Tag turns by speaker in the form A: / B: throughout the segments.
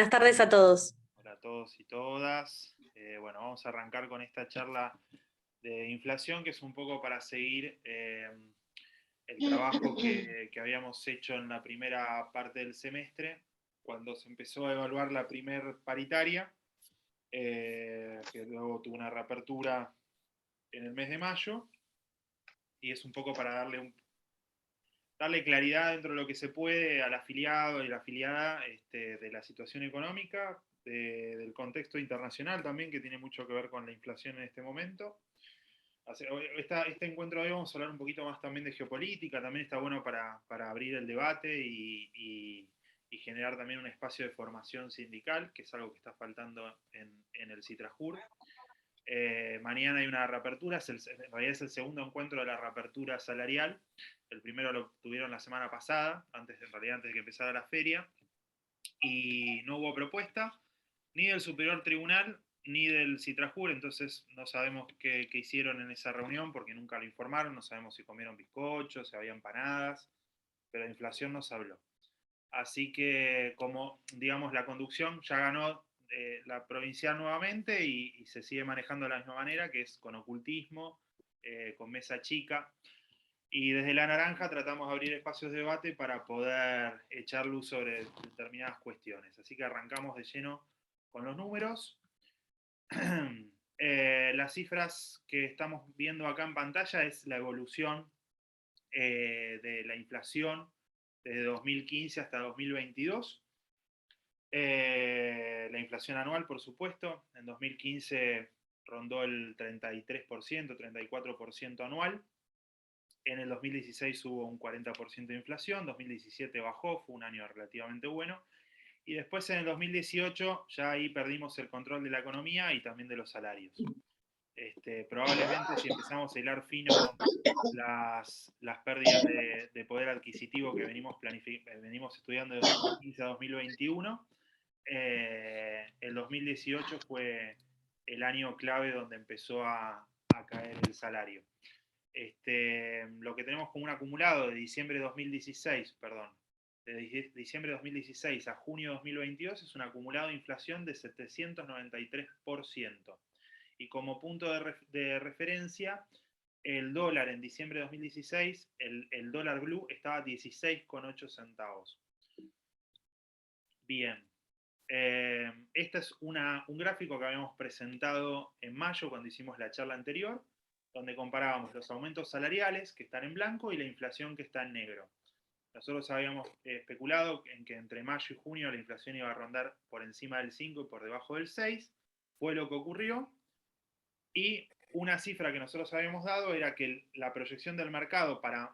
A: Buenas tardes a todos.
B: Hola a todos y todas. Bueno, vamos a arrancar con esta charla de inflación, que es un poco para seguir el trabajo que habíamos hecho en la primera parte del semestre, cuando se empezó a evaluar la primer paritaria, que luego tuvo una reapertura en el mes de mayo, y es un poco para darle claridad dentro de lo que se puede al afiliado y la afiliada de la situación económica, del contexto internacional también, que tiene mucho que ver con la inflación en este momento. Este encuentro de hoy vamos a hablar un poquito más también de geopolítica, también está bueno para abrir el debate y generar también un espacio de formación sindical, que es algo que está faltando en el CITRAJUR. Mañana hay una reapertura, en realidad es el segundo encuentro de la reapertura salarial. El primero lo tuvieron la semana pasada, antes de que empezara la feria, y no hubo propuesta ni del Superior Tribunal ni del CITRAJUR, entonces no sabemos qué hicieron en esa reunión porque nunca lo informaron, no sabemos si comieron bizcochos, si había empanadas, pero de inflación no se habló. Así que, como digamos, la conducción ya ganó la provincial nuevamente y se sigue manejando de la misma manera, que es con ocultismo, con mesa chica. Y desde la naranja tratamos de abrir espacios de debate para poder echar luz sobre determinadas cuestiones. Así que arrancamos de lleno con los números. Las cifras que estamos viendo acá en pantalla es la evolución de la inflación desde 2015 hasta 2022. La inflación anual, por supuesto, en 2015 rondó el 33%, 34% anual. En el 2016 hubo un 40% de inflación, 2017 bajó, fue un año relativamente bueno. Y después en el 2018 ya ahí perdimos el control de la economía y también de los salarios. Probablemente si empezamos a hilar fino las pérdidas de poder adquisitivo que venimos estudiando de 2015 a 2021, el 2018 fue el año clave donde empezó a caer el salario. Lo que tenemos como un acumulado de diciembre de 2016, perdón, de diciembre de 2016 a junio de 2022 es un acumulado de inflación de 793%. Y como punto de referencia, el dólar en diciembre de 2016, el dólar blue estaba a 16,8 centavos. Bien. Este es un gráfico que habíamos presentado en mayo cuando hicimos la charla anterior, donde comparábamos los aumentos salariales, que están en blanco, y la inflación, que está en negro. Nosotros habíamos especulado en que entre mayo y junio la inflación iba a rondar por encima del 5 y por debajo del 6. Fue lo que ocurrió. Y una cifra que nosotros habíamos dado era que la proyección del mercado para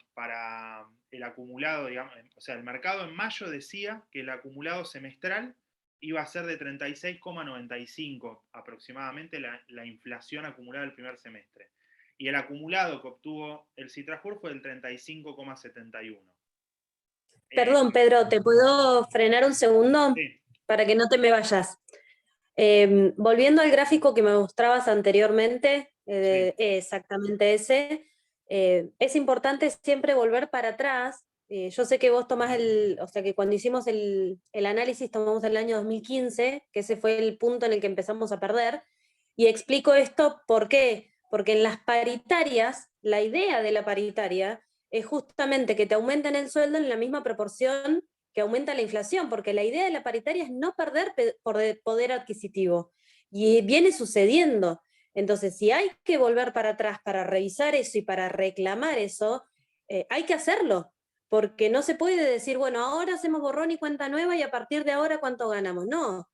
B: el acumulado, digamos, o sea, el mercado en mayo decía que el acumulado semestral iba a ser de 36,95 aproximadamente la inflación acumulada del primer semestre. Y el acumulado que obtuvo el CITRAJUR fue del 35,71.
A: Perdón, Pedro, ¿te puedo frenar un segundo
B: Sí,
A: para que no te me vayas? Volviendo al gráfico que me mostrabas anteriormente,
B: sí,
A: exactamente ese, es importante siempre volver para atrás. Yo sé que vos tomás o sea que cuando hicimos el análisis tomamos el año 2015, que ese fue el punto en el que empezamos a perder, y explico esto, ¿por qué? Porque en las paritarias, la idea de la paritaria es justamente que te aumenten el sueldo en la misma proporción que aumenta la inflación, porque la idea de la paritaria es no perder poder adquisitivo. Y viene sucediendo. Entonces, si hay que volver para atrás para revisar eso y para reclamar eso, hay que hacerlo, porque no se puede decir, bueno, ahora hacemos borrón y cuenta nueva y a partir de ahora cuánto ganamos. No,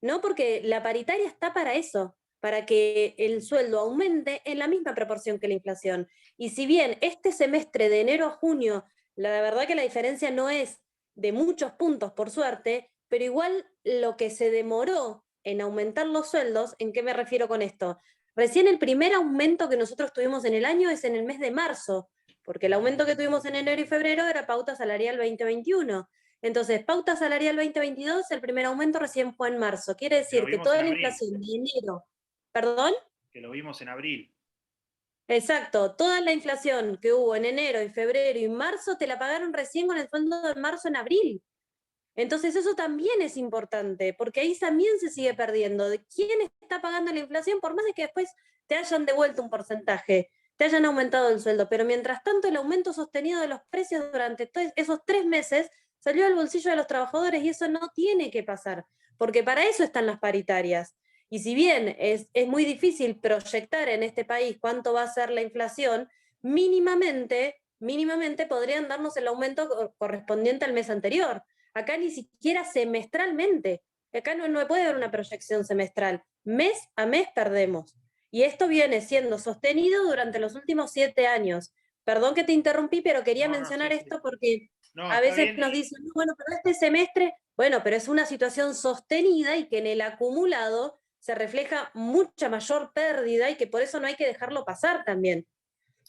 A: no, porque la paritaria está para eso, para que el sueldo aumente en la misma proporción que la inflación. Y si bien este semestre de enero a junio, la verdad que la diferencia no es de muchos puntos, por suerte, pero igual lo que se demoró en aumentar los sueldos, ¿en qué me refiero con esto? Recién el primer aumento que nosotros tuvimos en el año es en el mes de marzo, porque el aumento que tuvimos en enero y febrero era pauta salarial 2021. Entonces, pauta salarial 2022, el primer aumento recién fue en marzo. Quiere
B: que lo
A: decir que
B: vimos
A: toda
B: en
A: la
B: abril,
A: inflación de enero, ¿perdón?
B: que lo vimos en abril.
A: Exacto, toda la inflación que hubo en enero y febrero y marzo te la pagaron recién con el sueldo de marzo en abril. Entonces eso también es importante, porque ahí también se sigue perdiendo de quién está pagando la inflación, por más de que después te hayan devuelto un porcentaje, te hayan aumentado el sueldo, pero mientras tanto el aumento sostenido de los precios durante esos 3 meses salió al bolsillo de los trabajadores y eso no tiene que pasar, porque para eso están las paritarias. Y si bien es muy difícil proyectar en este país cuánto va a ser la inflación, mínimamente podrían darnos el aumento correspondiente al mes anterior. Acá ni siquiera semestralmente. Acá no puede haber una proyección semestral. Mes a mes perdemos. Y esto viene siendo sostenido durante los últimos 7 años. Perdón que te interrumpí, pero quería
B: No, no, sí,
A: mencionar
B: sí.
A: esto porque
B: No,
A: a
B: está
A: veces
B: bien.
A: nos dicen, "No, bueno, pero este semestre, bueno, pero es una situación sostenida y que en el acumulado se refleja mucha mayor pérdida y que por eso no hay que dejarlo pasar también".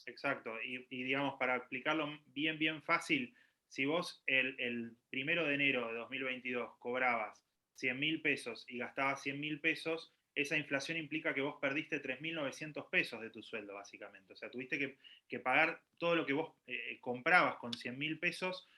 B: Exacto, y digamos, para explicarlo bien, bien fácil, si vos el 1 de enero de 2022 cobrabas 100.000 pesos y gastabas 100.000 pesos, esa inflación implica que vos perdiste 3.900 pesos de tu sueldo, básicamente. O sea, tuviste que pagar todo lo que vos comprabas con 100.000 pesos,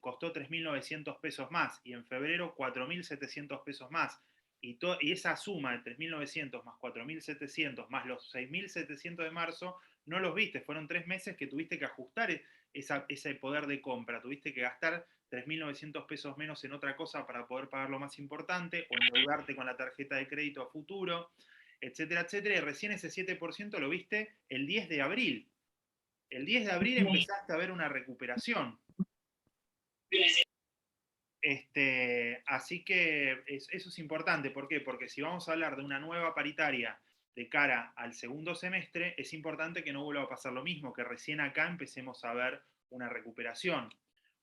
B: costó 3.900 pesos más, y en febrero 4.700 pesos más. Y esa suma de 3.900 más 4.700 más los 6.700 de marzo, no los viste, fueron 3 meses que tuviste que ajustar ese poder de compra, tuviste que gastar 3.900 pesos menos en otra cosa para poder pagar lo más importante, o endeudarte con la tarjeta de crédito a futuro, etcétera, etcétera, y recién ese 7% lo viste el 10 de abril. El 10 de abril empezaste a ver una recuperación. Así que eso es importante. ¿Por qué? Porque si vamos a hablar de una nueva paritaria de cara al segundo semestre, es importante que no vuelva a pasar lo mismo, que recién acá empecemos a ver una recuperación.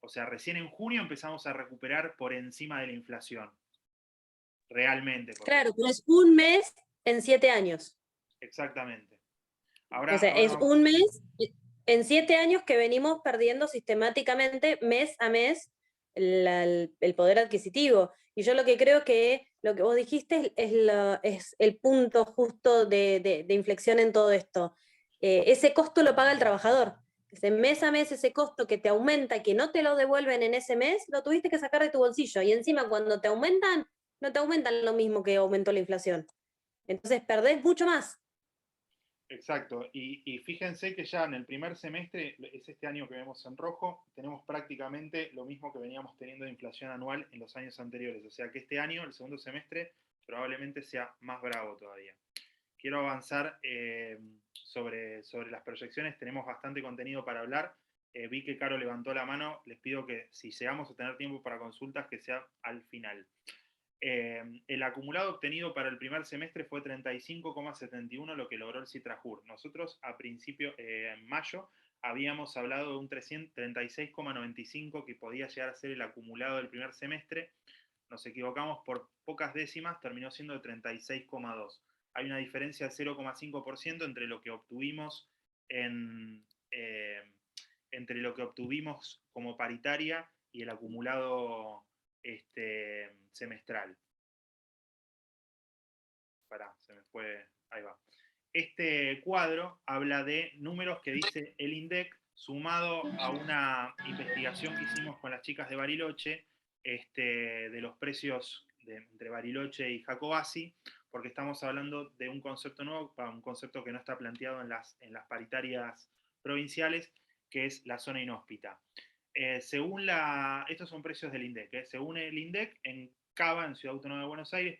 B: O sea, recién en junio empezamos a recuperar por encima de la inflación, realmente.
A: Claro, pero es un mes en 7 años.
B: Exactamente.
A: O sea, es un mes en 7 años que venimos perdiendo sistemáticamente, mes a mes, el poder adquisitivo. Y yo lo que creo que lo que vos dijiste es el punto justo de inflexión en todo esto. Ese costo lo paga el trabajador. Ese mes a mes, ese costo que te aumenta, que no te lo devuelven en ese mes, lo tuviste que sacar de tu bolsillo. Y encima cuando te aumentan, no te aumentan lo mismo que aumentó la inflación. Entonces perdés mucho más.
B: Exacto, y fíjense que ya en el primer semestre, es este año que vemos en rojo, tenemos prácticamente lo mismo que veníamos teniendo de inflación anual en los años anteriores, o sea que este año, el segundo semestre, probablemente sea más bravo todavía. Quiero avanzar sobre las proyecciones, tenemos bastante contenido para hablar. Vi que Caro levantó la mano, les pido que si llegamos a tener tiempo para consultas, que sea al final. El acumulado obtenido para el primer semestre fue 35,71, lo que logró el Citrajur. Nosotros a principio, en mayo, habíamos hablado de un 36,95 que podía llegar a ser el acumulado del primer semestre. Nos equivocamos por pocas décimas, terminó siendo 36,2. Hay una diferencia de 0,5% entre lo que obtuvimos entre lo que obtuvimos como paritaria y el acumulado semestral. Pará, se me fue, ahí va. Este cuadro habla de números que dice el INDEC sumado a una investigación que hicimos con las chicas de Bariloche, de los precios entre Bariloche y Jacobasi, porque estamos hablando de un concepto nuevo, un concepto que no está planteado en las paritarias provinciales, que es la zona inhóspita. Estos son precios del INDEC. Según el INDEC, en Cava, en Ciudad Autónoma de Buenos Aires,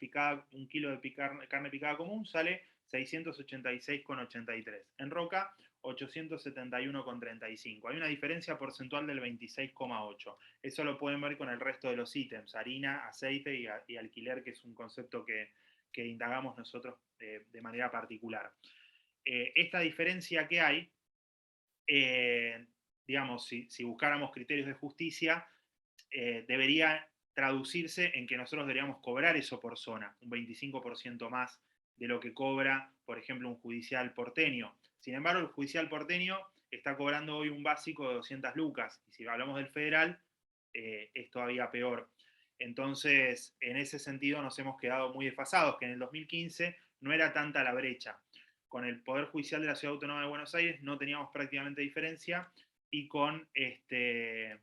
B: un kilo de carne picada común sale 686,83. En Roca, 871,35. Hay una diferencia porcentual del 26,8. Eso lo pueden ver con el resto de los ítems, harina, aceite y alquiler, que es un concepto que indagamos nosotros de manera particular. Esta diferencia que hay, digamos, si buscáramos criterios de justicia, debería traducirse en que nosotros deberíamos cobrar eso por zona, un 25% más de lo que cobra, por ejemplo, un judicial porteño. Sin embargo, el judicial porteño está cobrando hoy un básico de 200 lucas, y si hablamos del federal, es todavía peor. Entonces, en ese sentido nos hemos quedado muy desfasados, que en el 2015 no era tanta la brecha. Con el Poder Judicial de la Ciudad Autónoma de Buenos Aires no teníamos prácticamente diferencia, y con el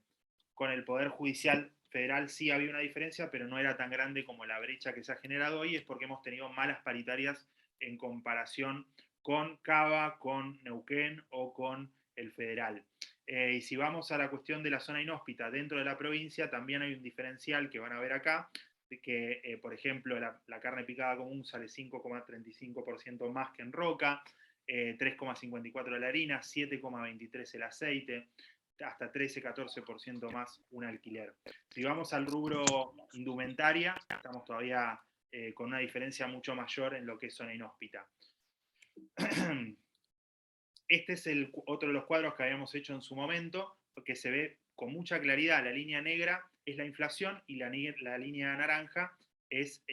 B: Poder Judicial federal sí había una diferencia, pero no era tan grande como la brecha que se ha generado hoy, es porque hemos tenido malas paritarias en comparación con Cava, con Neuquén o con el federal. Y si vamos a la cuestión de la zona inhóspita dentro de la provincia, también hay un diferencial que van a ver acá, de que, por ejemplo, la carne picada común sale 5,35% más que en Roca, 3,54% la harina, 7,23% el aceite, hasta 13-14% más un alquiler. Si vamos al rubro indumentaria, estamos todavía con una diferencia mucho mayor en lo que es zona inhóspita. Este es otro de los cuadros que habíamos hecho en su momento, porque se ve con mucha claridad. La línea negra es la inflación y la línea naranja es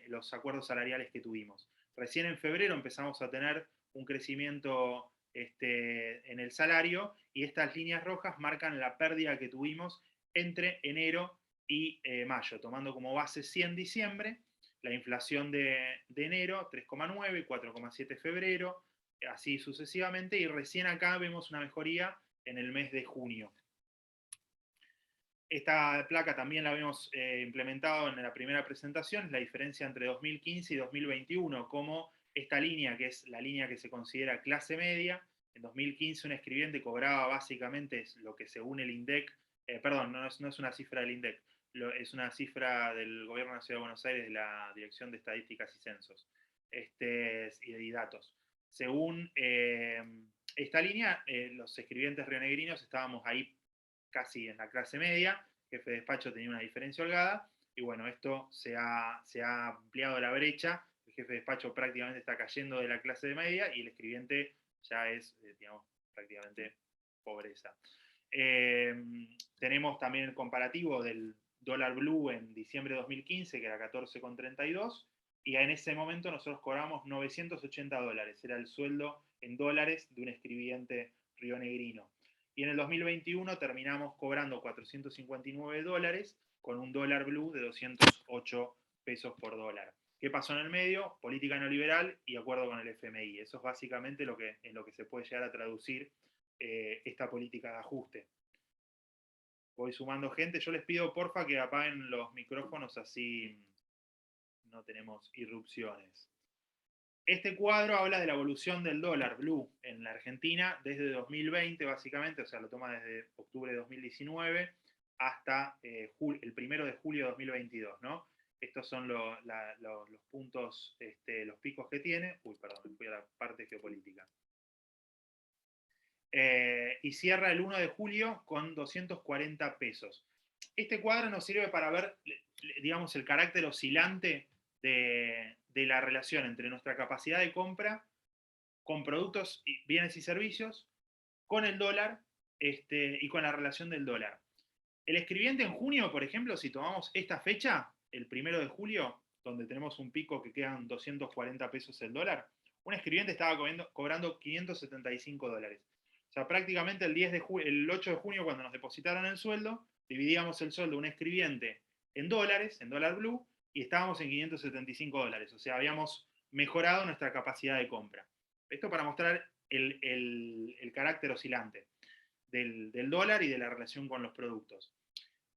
B: los acuerdos salariales que tuvimos. Recién en febrero empezamos a tener un crecimiento en el salario, y estas líneas rojas marcan la pérdida que tuvimos entre enero y mayo, tomando como base 100 diciembre, la inflación de enero 3,9, 4,7 febrero, así sucesivamente, y recién acá vemos una mejoría en el mes de junio. Esta placa también la habíamos implementado en la primera presentación, es la diferencia entre 2015 y 2021, como esta línea, que es la línea que se considera clase media. En 2015 un escribiente cobraba básicamente lo que según el INDEC, perdón, no es una cifra del INDEC, es una cifra del Gobierno de la Ciudad de Buenos Aires, de la Dirección de Estadísticas y Censos y datos. Según esta línea, los escribientes rionegrinos estábamos ahí casi en la clase media, jefe de despacho tenía una diferencia holgada, y bueno, esto se ha ampliado la brecha, el jefe de despacho prácticamente está cayendo de la clase de media, y el escribiente ya es, digamos, prácticamente pobreza. Tenemos también el comparativo del dólar blue en diciembre de 2015, que era 14,32, y en ese momento nosotros cobramos $980, era el sueldo en dólares de un escribiente rionegrino. Y en el 2021 terminamos cobrando $459 con un dólar blue de 208 pesos por dólar. ¿Qué pasó en el medio? Política neoliberal y acuerdo con el FMI. Eso es básicamente en lo que se puede llegar a traducir esta política de ajuste. Voy sumando gente. Yo les pido, porfa, que apaguen los micrófonos, así no tenemos irrupciones. Este cuadro habla de la evolución del dólar blue en la Argentina desde 2020, básicamente, o sea, lo toma desde octubre de 2019 hasta el 1 de julio de 2022, ¿no? Estos son los puntos, los picos que tiene. Uy, perdón, me fui a la parte geopolítica. Y cierra el 1 de julio con 240 pesos. Este cuadro nos sirve para ver, digamos, el carácter oscilante de la relación entre nuestra capacidad de compra con productos, bienes y servicios, con el dólar y con la relación del dólar. El escribiente en junio, por ejemplo, si tomamos esta fecha, el 1 de julio, donde tenemos un pico que quedan 240 pesos el dólar, un escribiente estaba cobrando $575. O sea, prácticamente el 8 de junio, cuando nos depositaron el sueldo, dividíamos el sueldo de un escribiente en dólares, en dólar blue, y estábamos en $575. O sea, habíamos mejorado nuestra capacidad de compra. Esto para mostrar el carácter oscilante del dólar y de la relación con los productos.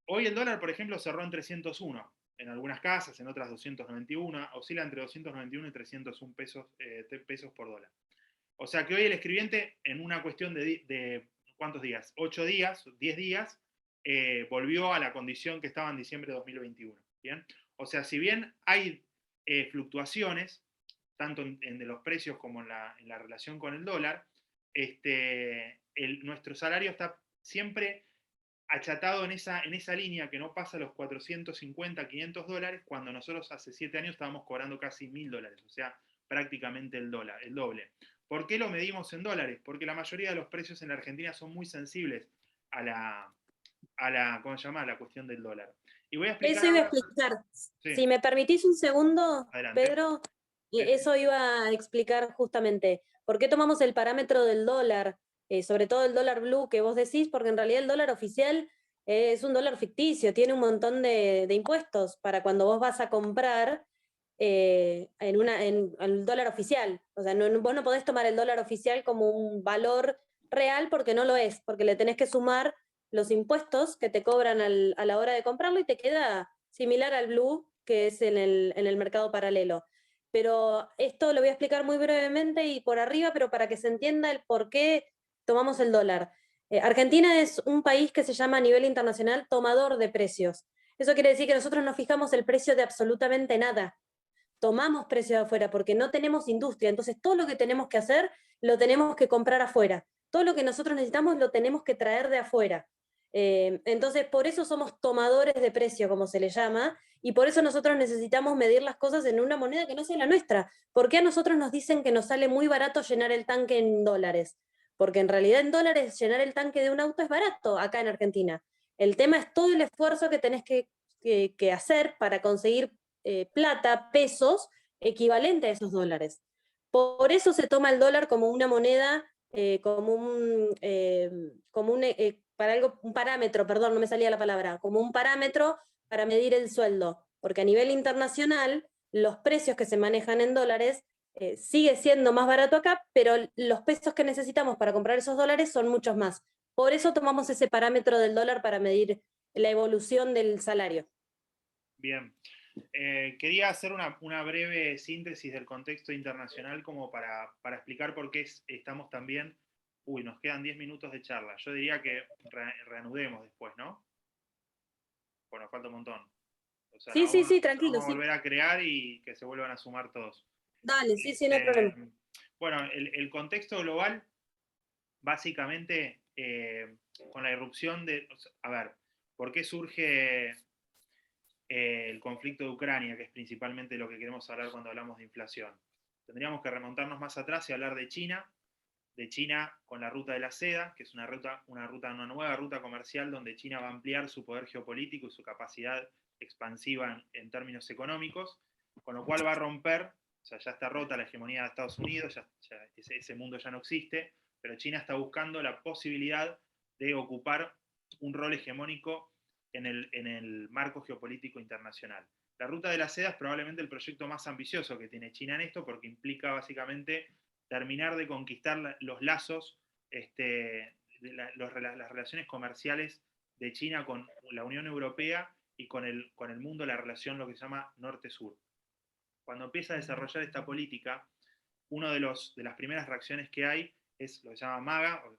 B: Hoy el dólar, por ejemplo, cerró en 301. En algunas casas, en otras 291. Oscila entre 291 y 301 pesos por dólar. O sea que hoy el escribiente, en una cuestión de ¿cuántos días? 8 días, 10 días, volvió a la condición que estaba en diciembre de 2021. ¿Bien? O sea, si bien hay fluctuaciones, tanto en los precios como en la relación con el dólar, nuestro salario está siempre achatado en esa línea que no pasa los 450, $500, cuando nosotros hace 7 años estábamos cobrando casi $1.000, o sea, prácticamente el doble. ¿Por qué lo medimos en dólares? Porque la mayoría de los precios en la Argentina son muy sensibles a la ¿cómo se llama? A la cuestión del dólar. Y voy a explicar.
A: Eso iba a explicar.
B: Sí.
A: Si me permitís un segundo,
B: Adelante.
A: Pedro, eso iba a explicar justamente. ¿Por qué tomamos el parámetro del dólar? Sobre todo el dólar blue que vos decís, porque en realidad el dólar oficial es un dólar ficticio, tiene un montón de impuestos para cuando vos vas a comprar en el dólar oficial. O sea, vos no podés tomar el dólar oficial como un valor real porque no lo es, porque le tenés que sumar los impuestos que te cobran a la hora de comprarlo y te queda similar al blue que es en el mercado paralelo. Pero esto lo voy a explicar muy brevemente y por arriba, pero para que se entienda el por qué tomamos el dólar. Argentina es un país que se llama a nivel internacional tomador de precios. Eso quiere decir que nosotros no fijamos el precio de absolutamente nada. Tomamos precio de afuera porque no tenemos industria. Entonces todo lo que tenemos que hacer lo tenemos que comprar afuera. Todo lo que nosotros necesitamos lo tenemos que traer de afuera. Entonces por eso somos tomadores de precio, como se le llama, y por eso nosotros necesitamos medir las cosas en una moneda que no sea la nuestra. ¿Por qué a nosotros nos dicen que nos sale muy barato llenar el tanque en dólares? Porque en realidad en dólares llenar el tanque de un auto es barato acá en Argentina. El tema es todo el esfuerzo que tenés que hacer para conseguir plata, pesos, equivalente a esos dólares. Por eso se toma el dólar como una moneda, para algo, un parámetro, perdón, no me salía la palabra, como un parámetro para medir el sueldo, porque a nivel internacional los precios que se manejan en dólares sigue siendo más barato acá, pero los pesos que necesitamos para comprar esos dólares son muchos más. Por eso tomamos ese parámetro del dólar para medir la evolución del salario.
B: Bien. Quería hacer una breve síntesis del contexto internacional como para explicar por qué estamos también. Uy, nos quedan 10 minutos de charla. Yo diría que reanudemos después, ¿no? Bueno, falta un montón. O sea,
A: Sí, sí, sí,
B: lo
A: tranquilo,
B: vamos a
A: sí.
B: volver a crear y que se vuelvan a sumar todos.
A: Dale, sí, sí, no hay
B: Este,
A: problema.
B: bueno, el contexto global, básicamente, con la irrupción de. O sea, a ver, ¿por qué surge el conflicto de Ucrania, que es principalmente lo que queremos hablar cuando hablamos de inflación? Tendríamos que remontarnos más atrás y hablar de China con la ruta de la seda, que es una nueva ruta comercial donde China va a ampliar su poder geopolítico y su capacidad expansiva en términos económicos, con lo cual va a romper, o sea, ya está rota la hegemonía de Estados Unidos, ya ese mundo ya no existe, pero China está buscando la posibilidad de ocupar un rol hegemónico en el marco geopolítico internacional. La ruta de la seda es probablemente el proyecto más ambicioso que tiene China en esto, porque implica básicamente terminar de conquistar los lazos, las relaciones comerciales de China con la Unión Europea y con el mundo, la relación lo que se llama norte-sur. Cuando empieza a desarrollar esta política, una de las primeras reacciones que hay es lo que se llama MAGA, o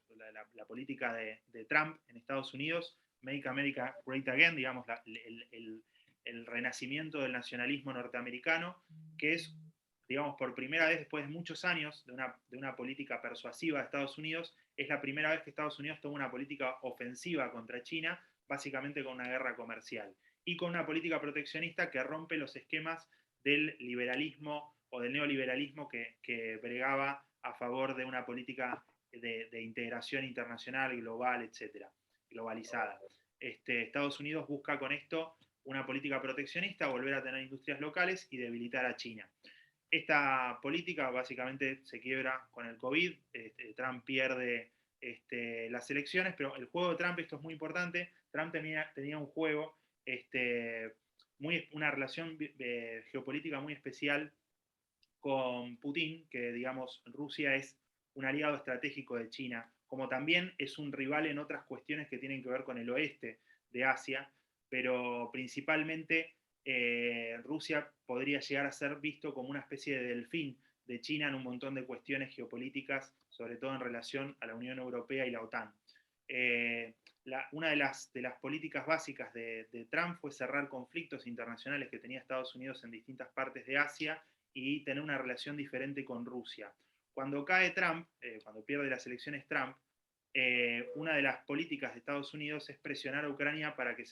B: la política de Trump en Estados Unidos, Make America Great Again, digamos, el renacimiento del nacionalismo norteamericano, que es, digamos, por primera vez después de muchos años de una política persuasiva de Estados Unidos, es la primera vez que Estados Unidos toma una política ofensiva contra China, básicamente con una guerra comercial, y con una política proteccionista que rompe los esquemas del liberalismo o del neoliberalismo que bregaba a favor de una política de integración internacional, global, etcétera, globalizada. Estados Unidos busca con esto una política proteccionista, volver a tener industrias locales y debilitar a China. Esta política básicamente se quiebra con el COVID, Trump pierde las elecciones, pero el juego de Trump, esto es muy importante, Trump tenía un juego, una relación geopolítica muy especial con Putin, que digamos Rusia es un aliado estratégico de China, como también es un rival en otras cuestiones que tienen que ver con el oeste de Asia, pero principalmente Rusia podría llegar a ser visto como una especie de delfín de China en un montón de cuestiones geopolíticas, sobre todo en relación a la Unión Europea y la OTAN. Una de las políticas básicas de Trump fue cerrar conflictos internacionales que tenía Estados Unidos en distintas partes de Asia y tener una relación diferente con Rusia. Cuando cae Trump, cuando pierde las elecciones Trump, una de las políticas de Estados Unidos es presionar a Ucrania para que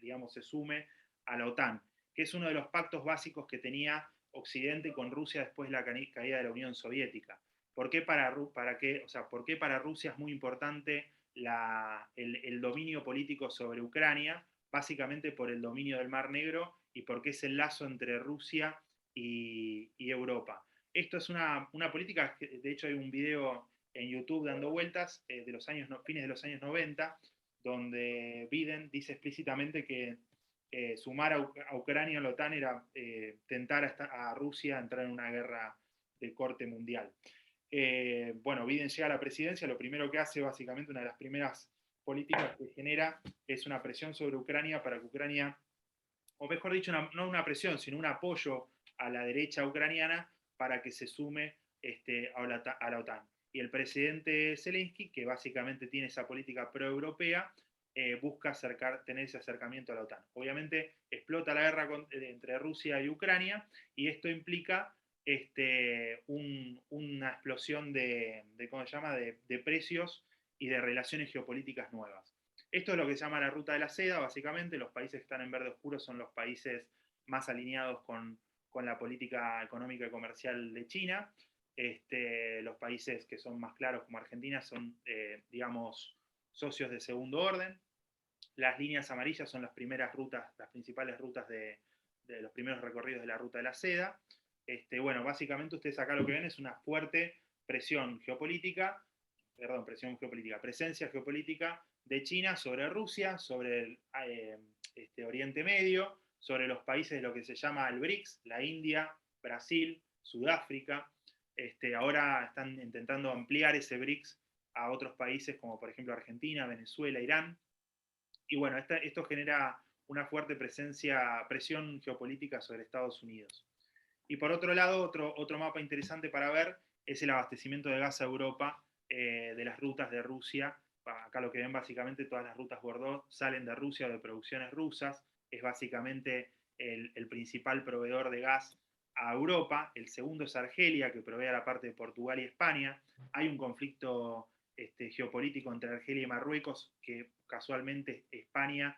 B: digamos, se sume a la OTAN, que es uno de los pactos básicos que tenía Occidente con Rusia después de la caída de la Unión Soviética. ¿Por qué ¿por qué para Rusia es muy importante el dominio político sobre Ucrania? Básicamente por el dominio del Mar Negro y porque es el lazo entre Rusia y Europa. Esto es una política, de hecho hay un video en YouTube dando vueltas de los fines de los años 90, donde Biden dice explícitamente que sumar a Ucrania a la OTAN era tentar a Rusia a entrar en una guerra de corte mundial. Bueno, Biden llega a la presidencia, lo primero que hace, básicamente, una de las primeras política que genera es una presión sobre Ucrania para que Ucrania, o mejor dicho, no una presión, sino un apoyo a la derecha ucraniana para que se sume a la OTAN. Y el presidente Zelensky, que básicamente tiene esa política pro-europea, busca tener ese acercamiento a la OTAN. Obviamente explota la guerra entre Rusia y Ucrania y esto implica una explosión ¿cómo se llama?, de precios y de relaciones geopolíticas nuevas. Esto es lo que se llama la ruta de la seda, básicamente. Los países que están en verde oscuro son los países más alineados con la política económica y comercial de China. Los países que son más claros, como Argentina, son, digamos, socios de segundo orden. Las líneas amarillas son las primeras rutas, las principales rutas de los primeros recorridos de la ruta de la seda. Bueno, básicamente ustedes acá lo que ven es una fuerte presencia geopolítica de China sobre Rusia, sobre el Oriente Medio, sobre los países de lo que se llama el BRICS, la India, Brasil, Sudáfrica. Ahora están intentando ampliar ese BRICS a otros países como por ejemplo Argentina, Venezuela, Irán. Y bueno, esto genera una fuerte presión geopolítica sobre Estados Unidos. Y por otro lado, otro mapa interesante para ver es el abastecimiento de gas a Europa de las rutas de Rusia. Acá lo que ven básicamente, todas las rutas Bordeaux salen de Rusia o de producciones rusas. Es básicamente el principal proveedor de gas a Europa. El segundo es Argelia, que provee a la parte de Portugal y España. Hay un conflicto geopolítico entre Argelia y Marruecos, que casualmente España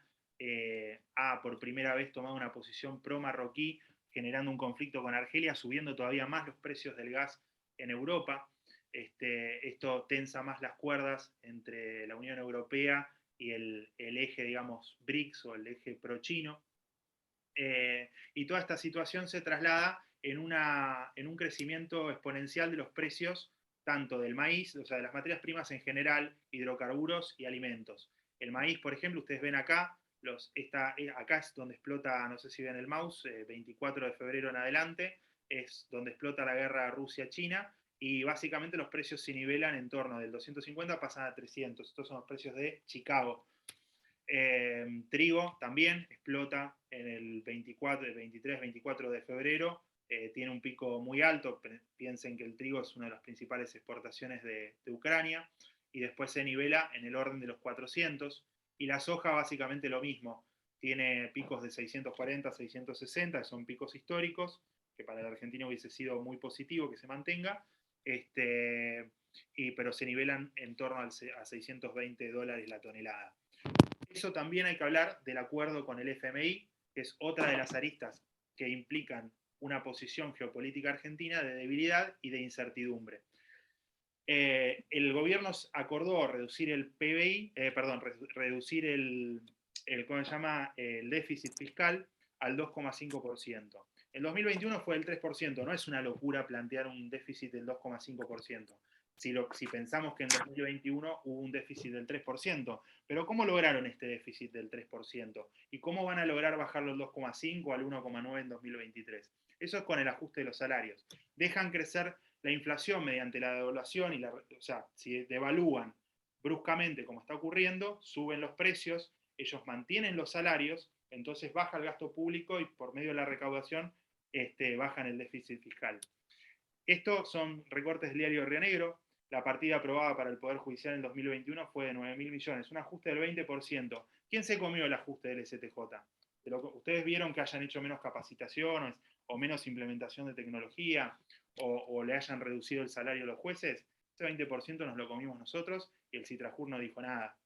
B: ha por primera vez tomado una posición pro-marroquí, generando un conflicto con Argelia, subiendo todavía más los precios del gas en Europa. Esto tensa más las cuerdas entre la Unión Europea y el eje, digamos, BRICS o el eje pro-chino. Y toda esta situación se traslada en un crecimiento exponencial de los precios tanto del maíz, o sea, de las materias primas en general, hidrocarburos y alimentos. El maíz, por ejemplo, ustedes ven acá, acá es donde explota, no sé si ven el mouse, 24 de febrero en adelante, es donde explota la guerra Rusia-China, y básicamente los precios se nivelan en torno del 250, pasan a 300. Estos son los precios de Chicago. Trigo también explota en el 23-24 de febrero, tiene un pico muy alto. Piensen que el trigo es una de las principales exportaciones de Ucrania, y después se nivela en el orden de los 400, y la soja básicamente lo mismo, tiene picos de 640, 660, que son picos históricos, que para la Argentina hubiese sido muy positivo que se mantenga, pero se nivelan en torno a $620 la tonelada. Eso también hay que hablar del acuerdo con el FMI, que es otra de las aristas que implican una posición geopolítica argentina de debilidad y de incertidumbre. El gobierno acordó reducir el PBI, reducir ¿cómo se llama?, el déficit fiscal al 2,5%. El 2021 fue del 3%, no es una locura plantear un déficit del 2,5%. Si pensamos que en 2021 hubo un déficit del 3%, pero ¿cómo lograron este déficit del 3%? ¿Y cómo van a lograr bajarlo del 2,5 al 1,9 en 2023? Eso es con el ajuste de los salarios. Dejan crecer la inflación mediante la devaluación, o sea, si devalúan bruscamente como está ocurriendo, suben los precios, ellos mantienen los salarios, entonces baja el gasto público y por medio de la recaudación bajan el déficit fiscal. Estos son recortes del diario Río Negro. La partida aprobada para el Poder Judicial en 2021 fue de 9.000 millones, un ajuste del 20%. ¿Quién se comió el ajuste del STJ? ¿Ustedes vieron que hayan hecho menos capacitaciones o menos implementación de tecnología o le hayan reducido el salario a los jueces? Ese 20% nos lo comimos nosotros y el Citrajur no dijo nada.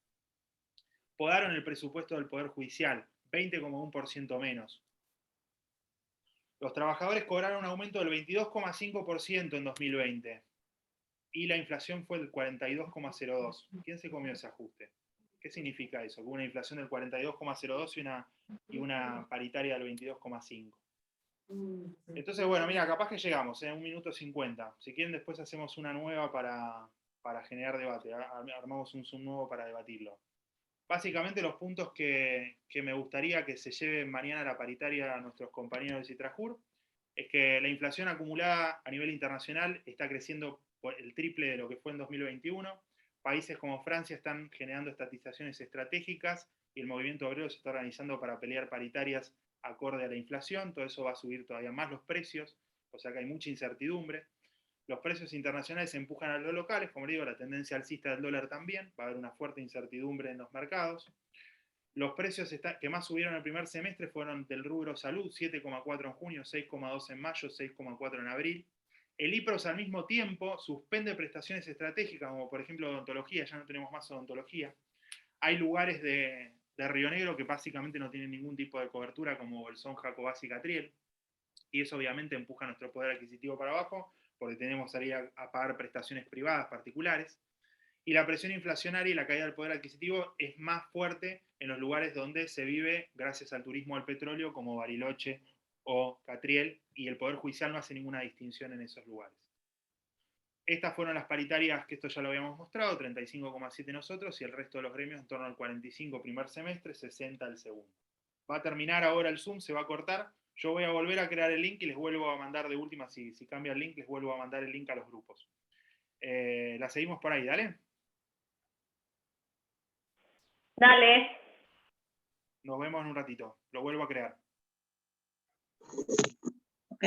B: Podaron el presupuesto del Poder Judicial, 20,1% menos. Los trabajadores cobraron un aumento del 22,5% en 2020 y la inflación fue del 42,02%. ¿Quién se comió ese ajuste? ¿Qué significa eso? Que una inflación del 42,02 y una paritaria del 22,5%. Entonces, bueno, mira, capaz que llegamos en 1 minuto 50. Si quieren, después hacemos una nueva para generar debate. Armamos un Zoom nuevo para debatirlo. Básicamente los puntos que me gustaría que se lleven mañana a la paritaria a nuestros compañeros de Citrajur es que la inflación acumulada a nivel internacional está creciendo por el triple de lo que fue en 2021. países como Francia están generando estatizaciones estratégicas y el movimiento obrero se está organizando para pelear paritarias acorde a la inflación. Todo eso va a subir todavía más los precios, o sea que hay mucha incertidumbre. Los precios internacionales empujan a los locales, como digo, la tendencia alcista del dólar también, va a haber una fuerte incertidumbre en los mercados. Los precios que más subieron el primer semestre fueron del rubro salud, 7,4 en junio, 6,2 en mayo, 6,4 en abril. El IPROS al mismo tiempo suspende prestaciones estratégicas, como por ejemplo odontología, ya no tenemos más odontología. Hay lugares de Río Negro que básicamente no tienen ningún tipo de cobertura, como Bolsón, Jacobás y Catriel, y eso obviamente empuja nuestro poder adquisitivo para abajo, porque tenemos que salir a pagar prestaciones privadas particulares. Y la presión inflacionaria y la caída del poder adquisitivo es más fuerte en los lugares donde se vive gracias al turismo al petróleo, como Bariloche o Catriel, y el Poder Judicial no hace ninguna distinción en esos lugares. Estas fueron las paritarias, que esto ya lo habíamos mostrado, 35,7 nosotros y el resto de los gremios en torno al 45 primer semestre, 60 el segundo. Va a terminar ahora el Zoom, se va a cortar. Yo voy a volver a crear el link y les vuelvo a mandar de última, si cambia el link, les vuelvo a mandar el link a los grupos. La seguimos por ahí, dale.
C: Dale.
B: Nos vemos en un ratito. Lo vuelvo a crear.
C: Ok.